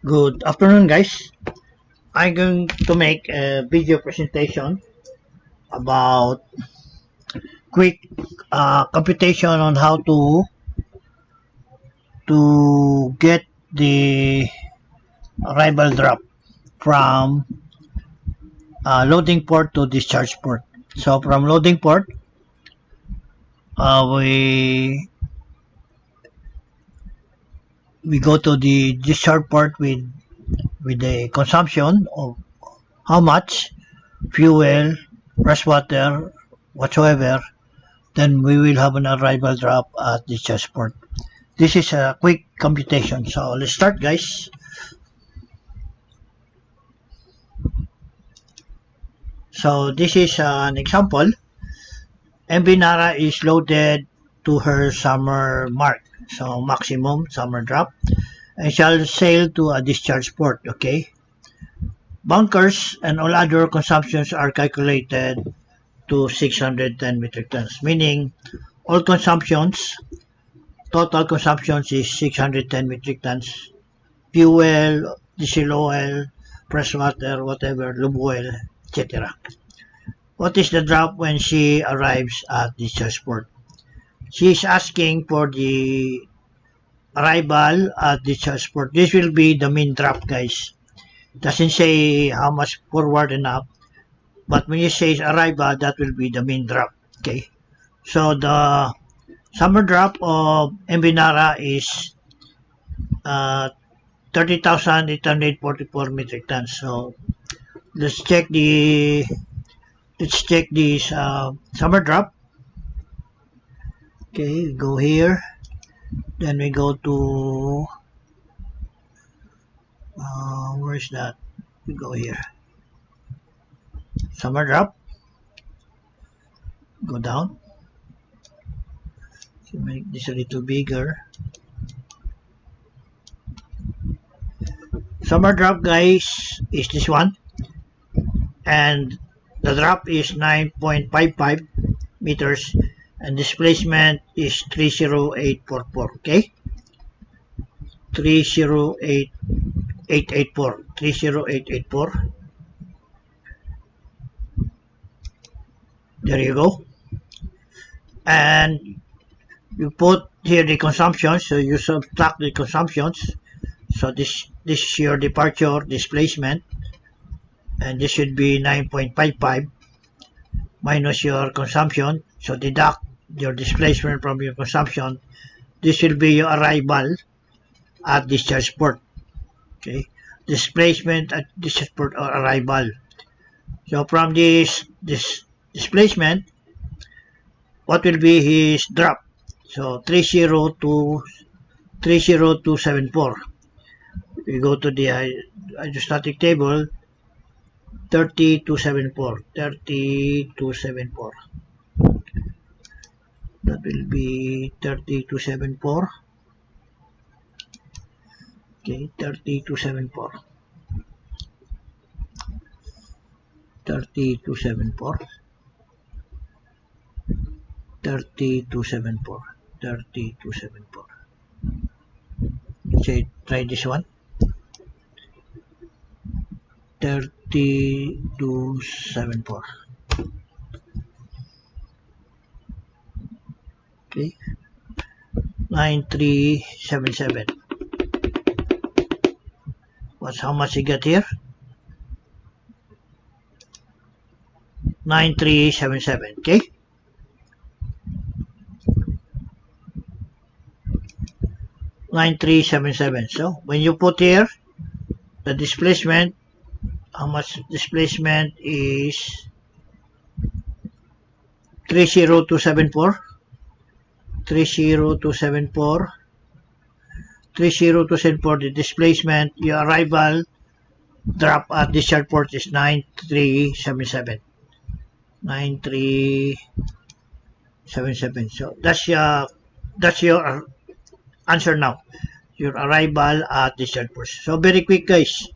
Good afternoon, guys. I'm going to make a video presentation about quick computation on how to get the arrival drop from loading port to discharge port. So from loading port, we go to the discharge port with the consumption of how much fuel, fresh water, whatsoever. Then we will have an arrival drop at discharge port. This is a quick computation. So let's start, guys. So this is an example. MV Nara is loaded to her summer mark, so maximum summer drop, and shall sail to a discharge port. Okay. Bunkers and all other consumptions are calculated to 610 metric tons, meaning all consumptions, total consumptions is 610 metric tons. Fuel, diesel oil, fresh water, whatever, lube oil, etc. What is the drop when she arrives at the port? She is asking for the arrival at the port. This will be the mean drop, guys. Doesn't say how much forward and up, but when you say arrival, that will be the mean drop. Okay. So the summer drop of MV Nara is 30,844 metric tons. So let's check this summer drop. Okay, go here. Then we go to where's that? We go here. Summer drop. Go down. So make this a little bigger. Summer drop, guys, is this one, and the drop is 9.55 meters, and displacement is 30844. Okay, 30884. 30884. There you go. And you put here the consumptions, so you subtract the consumptions. So this is your departure displacement, and this should be 9.55 minus your consumption. So deduct your displacement from your consumption. This will be your arrival at discharge port. Okay, displacement at discharge port or arrival. So from this displacement, what will be his drop? So 30274. We go to the hydrostatic table. 30274. 30274. That will be 30274. Okay, 30274. 30274. 30274. 30274. Let's try this one. 3274. Okay, 9377. What's how much you get here? 9377. Okay, so when you put here the displacement, how much displacement is 30274. 30274. 30274. The displacement, your arrival drop at discharge port is 9377. 9377. So that's your answer now. Your arrival at discharge port. So very quick, guys.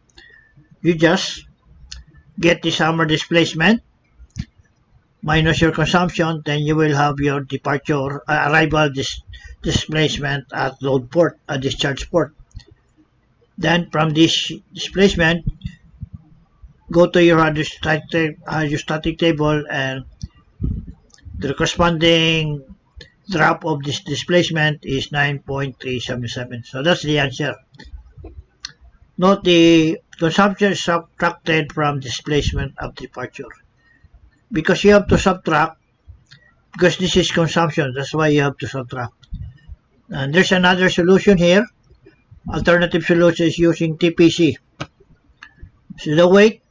You just get the summer displacement minus your consumption, then you will have your departure arrival displacement at load port, discharge port. Then from this displacement, go to your hydrostatic table, and the corresponding drop of this displacement is 9.377. So that's the answer. Note the consumption is subtracted from displacement of departure. Because you have to subtract, because this is consumption, that's why you have to subtract. And there's another solution here. Alternative solution is using TPC. So the weight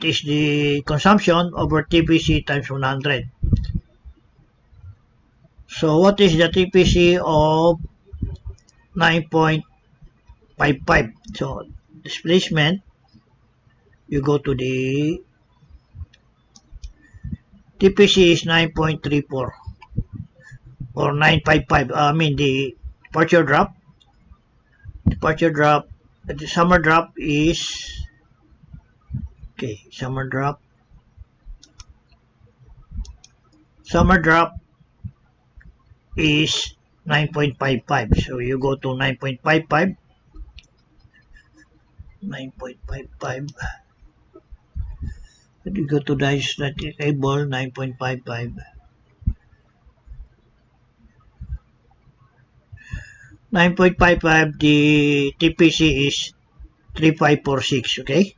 is the consumption over TPC times 100. So what is the TPC of 9.55? So displacement, you go to the TPC is 9.34 or 955. I mean the departure drop. The summer drop is summer drop is 9.55. So you go to 9.55. You go to the hydrostatic table, 9.55. 9.55, the TPC is 3546, okay?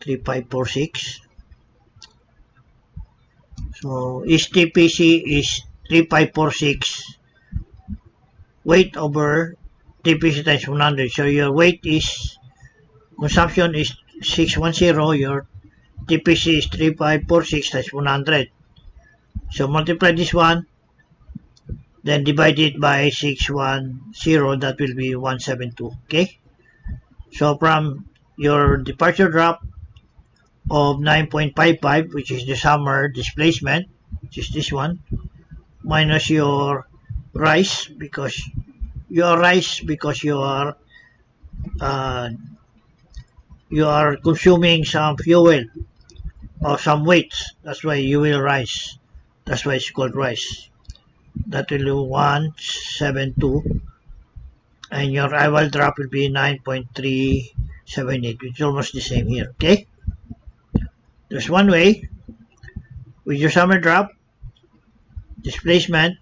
3546. So, is TPC is 3546 weight over TPC times 100. So, your weight is, consumption is 610, your TPC is 3546 times 100. So, multiply this one, then divide it by 610, that will be 172, okay? So, from your departure drop of 9.55, which is the summer displacement, which is this one, minus your rise, because you are consuming some fuel or some weights. That's why you will rise. That's why it's called rise. That will be 172, and your arrival drop will be 9.378, which is almost the same here. Okay. There's one way with your summer drop displacement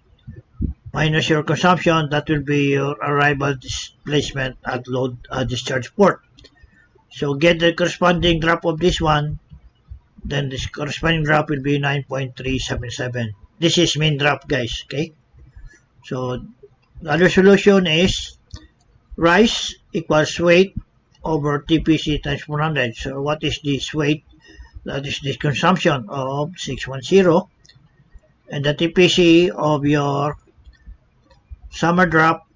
minus your consumption, that will be your arrival displacement at load discharge port. So get the corresponding drop of this one, then this corresponding drop will be 9.377. This is mean drop, guys, okay? So the other solution is rise equals weight over TPC times 100. So what is this weight? That is the consumption of 610, and the TPC of your summer drop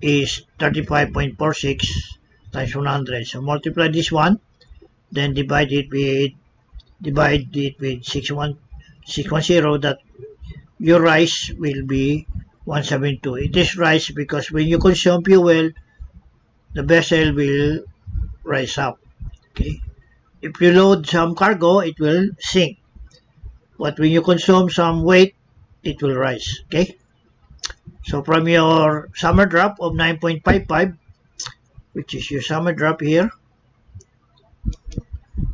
is 35.46 times 100. So multiply this one, then divide it with 610, that your rise will be 172. It is rise because when you consume fuel, the vessel will rise up. Okay. If you load some cargo, it will sink. But when you consume some weight, it will rise. Okay. So from your summer drop of 9.55, which is your summer drop here,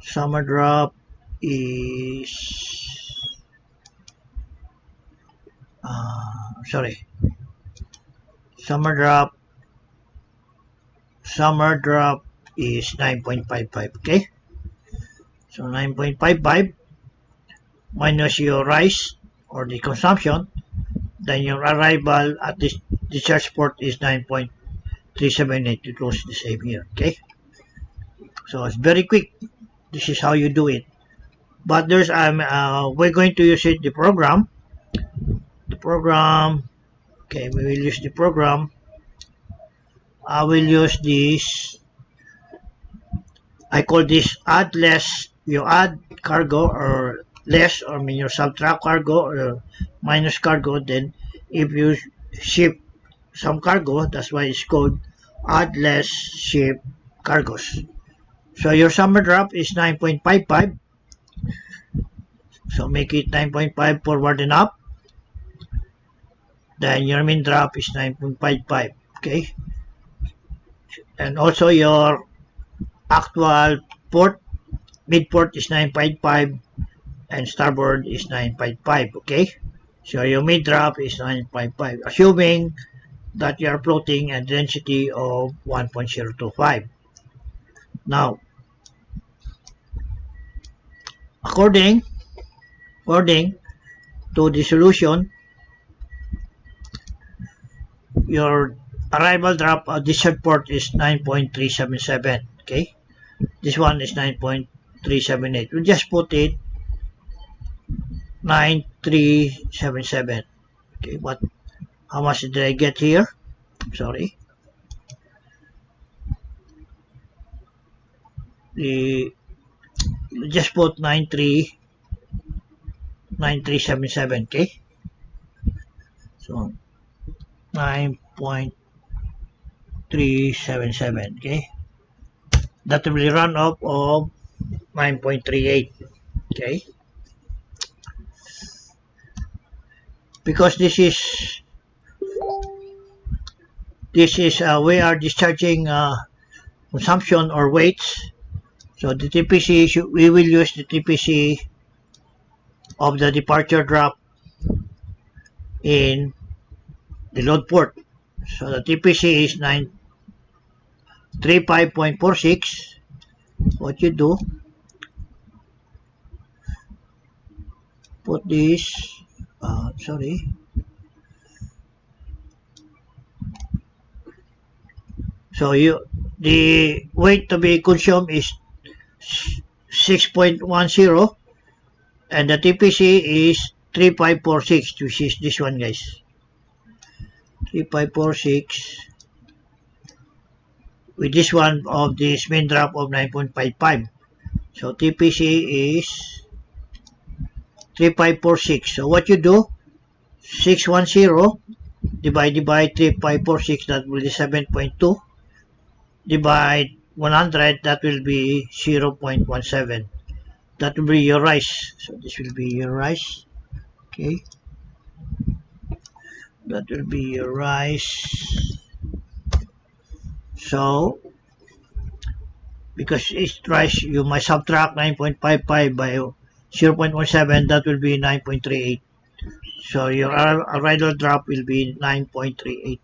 summer drop is summer drop is 9.55. Okay. So 9.55 minus your rise or the consumption, then your arrival at this discharge port is 9.378. It was the same here. Okay. So it's very quick. This is how you do it. But there's we're going to use it, the program. Okay, we will use the program. I will use this. I call this add less. You add cargo or less, or mean you subtract cargo or minus cargo. Then if you ship some cargo, that's why it's called add less ship cargos. So your summer drop is 9.55. So make it 9.5 forward and up. Then your mean drop is 9.55. Okay. and also your actual port, mid port is 9.5 and starboard is 9.5. Okay, so your mid drop is 9.5, assuming that you are floating at density of 1.025. Now, according to the solution, your arrival drop at descent port is 9.377. Okay, this one is 9.378. We just put it 9377. Okay, what? How much did I get here? Sorry. The just put 9377. Okay, so 9.377. Okay, that will be run up of 9.38. Okay, because this is we are discharging consumption or weights. So the TPC, we will use the TPC of the departure drop in the load port. So the TPC is 935.46. What you do, put this, sorry, so the weight to be consumed is 6.10 and the TPC is 3546, which is this one, guys. 3546 with this one of this main drop of 9.55. So TPC is 3546. So what you do, 610 divided by 3546, that will be 7.2. Divide 100, that will be 0.17. That will be your rise. So this will be your rise. Okay. That will be your rise. So, because it's rise, you must subtract 9.55 by 0.17, that will be 9.38. So your arrival drop will be 9.38,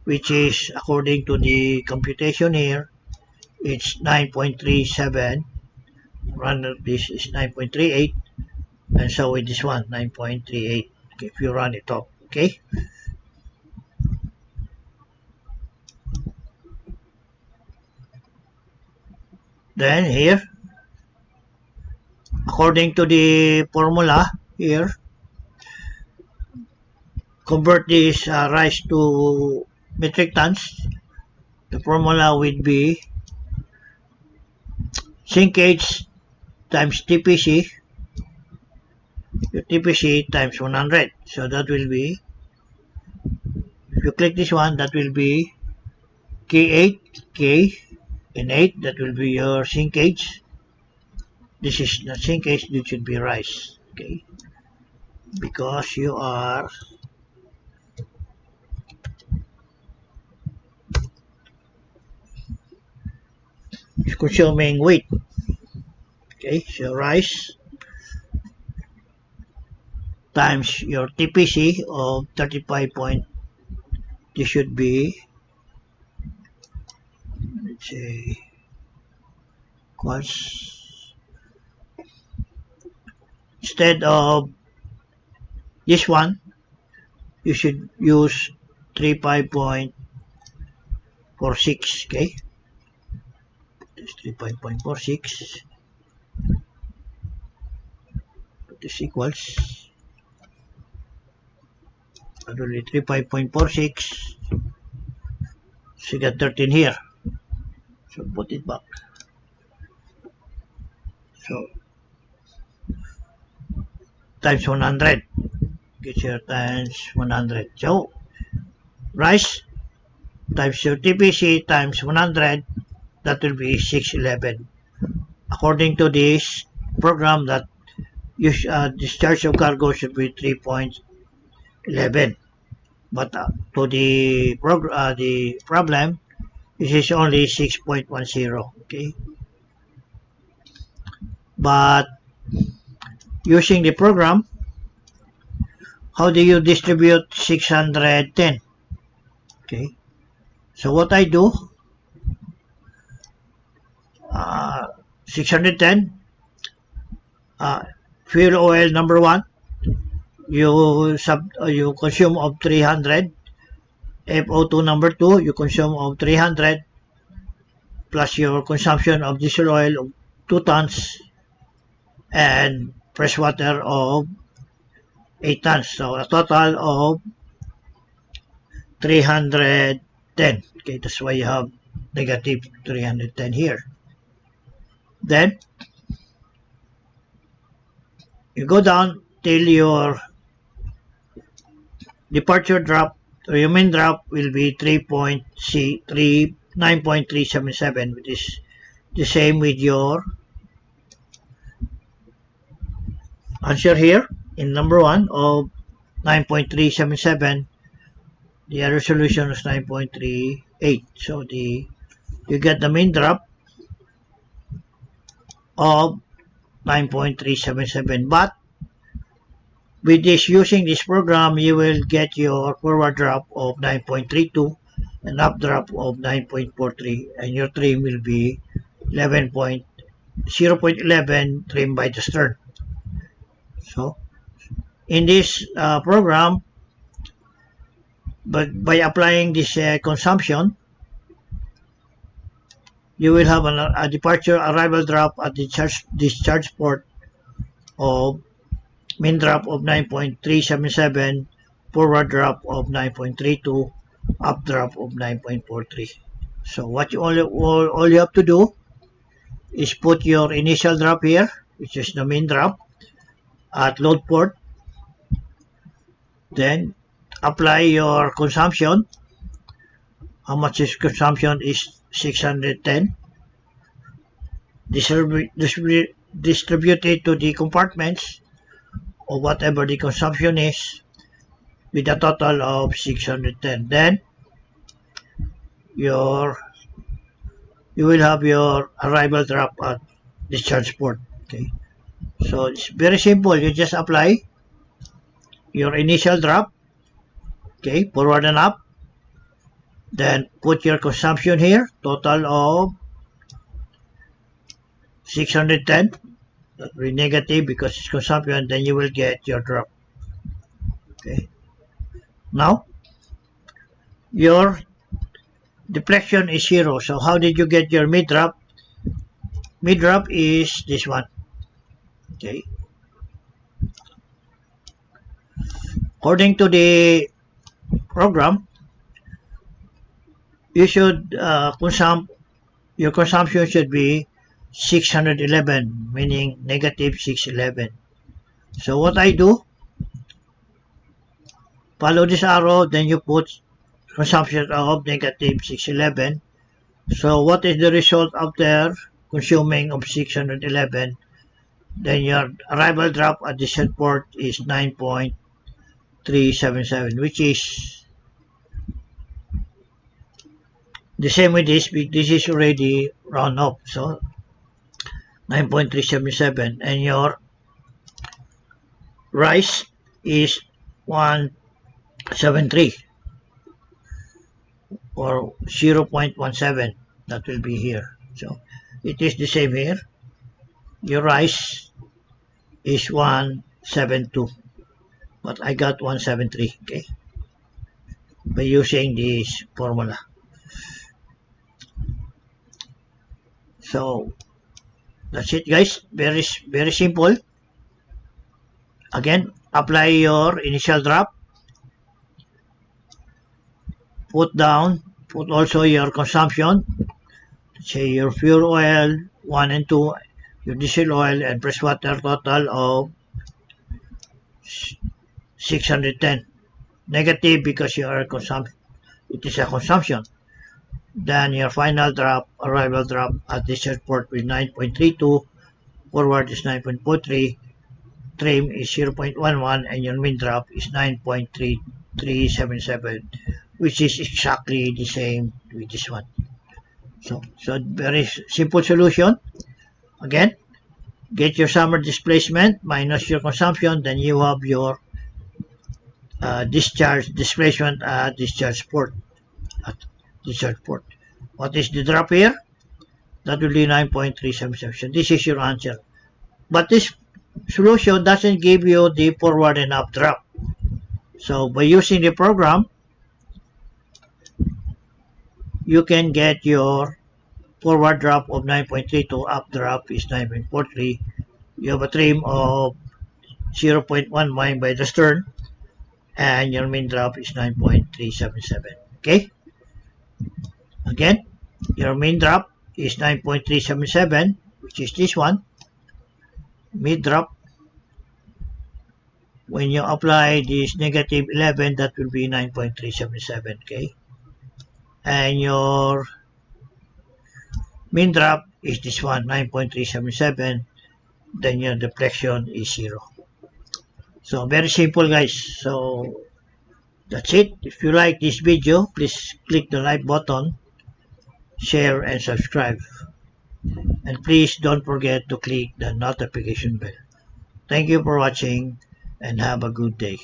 which is, according to the computation here, it's 9.37. Run this is 9.38, and so with this one 9.38. Okay, if you run it up. Okay. Then here, according to the formula here, convert this rise to metric tons. The formula would be sinkage times TPC, your TPC times 100. So that will be, if you click this one, that will be K8, K and 8, that will be your sinkage. This is not sinkage, this should be rise. Okay, because you are consuming weight. Okay, so rise times your TPC of 35 point, this should be, let's say, equals, instead of this one, you should use 35.46. Okay, this 35.46, this equals, that will be 35.46. So you got 13 here. So put it back. So times 100. Get your times 100. So rise times your TPC times 100, that will be 611. According to this program, that discharge of cargo should be 3.11. But to the problem, This is only 6.10. Okay, but using the program, how do you distribute 610? Okay, so what I do, 610, fuel oil number 1, you consume of 300. FO2 number 2, you consume of 300, plus your consumption of diesel oil of 2 tons, and fresh water of 8 tons. So a total of 310. Okay, that's why you have negative 310 here. Then you go down till your departure drop, or your main drop will be 9.377, which is the same with your answer here in number 1 of 9.377. The other solution is 9.38. So you get the main drop of 9.377. But with this, using this program, you will get your forward drop of 9.32 and updraft of 9.43, and your trim will be 0.11 trim by the stern. So in this program, but by applying this consumption, you will have a departure arrival drop at the discharge port of main drop of 9.377, forward drop of 9.32, updraft of 9.43. So what you all you have to do is put your initial drop here, which is the main drop at load port. Then apply your consumption. How much is consumption is 610. Distribute it to the compartments or whatever the consumption is with a total of 610. Then you will have your arrival drop at discharge port. Okay, so it's very simple. You just apply your initial drop, okay, forward and up, then put your consumption here, total of 610. That will be negative because it's consumption, then you will get your drop. Okay, now your deflection is 0. So how did you get your mid drop? Mid drop is this one. Okay, according to the program, you should your consumption should be 611, meaning negative 611. So what I do, follow this arrow, then you put consumption of negative 611. So what is the result after consuming of 611? Then your arrival drop at the set port is 9.377, which is the same with this. This is already round up, so 9.377, and your rise is 173 or 0.17. That will be here. So it is the same here. Your rise is 172, but I got 173. Okay, by using this formula. So that's it, guys. Very simple. Again, apply your initial drop, put also your consumption, say your fuel oil 1 and 2, your diesel oil and fresh water, total of 610. Negative because you are it is a consumption. Then your final drop, arrival drop at the set port with 9.32, forward is 9.43, trim is 0.11, and your main drop is 9.3377, which is exactly the same with this one. So very simple solution. Again, get your summer displacement minus your consumption, then you have your discharge displacement at discharge port. At discharge port. What is the drop here? That will be 9.377. This is your answer. But this solution doesn't give you the forward and up drop. So by using the program, you can get your forward drop of 9.32, up drop is 9.43. You have a trim of 0.1 mile by the stern, and your main drop is 9.377. Okay? Again, your main drop is 9.377, which is this one. Mid drop, when you apply this negative 11, that will be 9.377. Okay? And your mean drop is this one, 9.377. Then your deflection is 0. So very simple, guys. So that's it. If you like this video, please click the like button, share and subscribe. And please don't forget to click the notification bell. Thank you for watching and have a good day.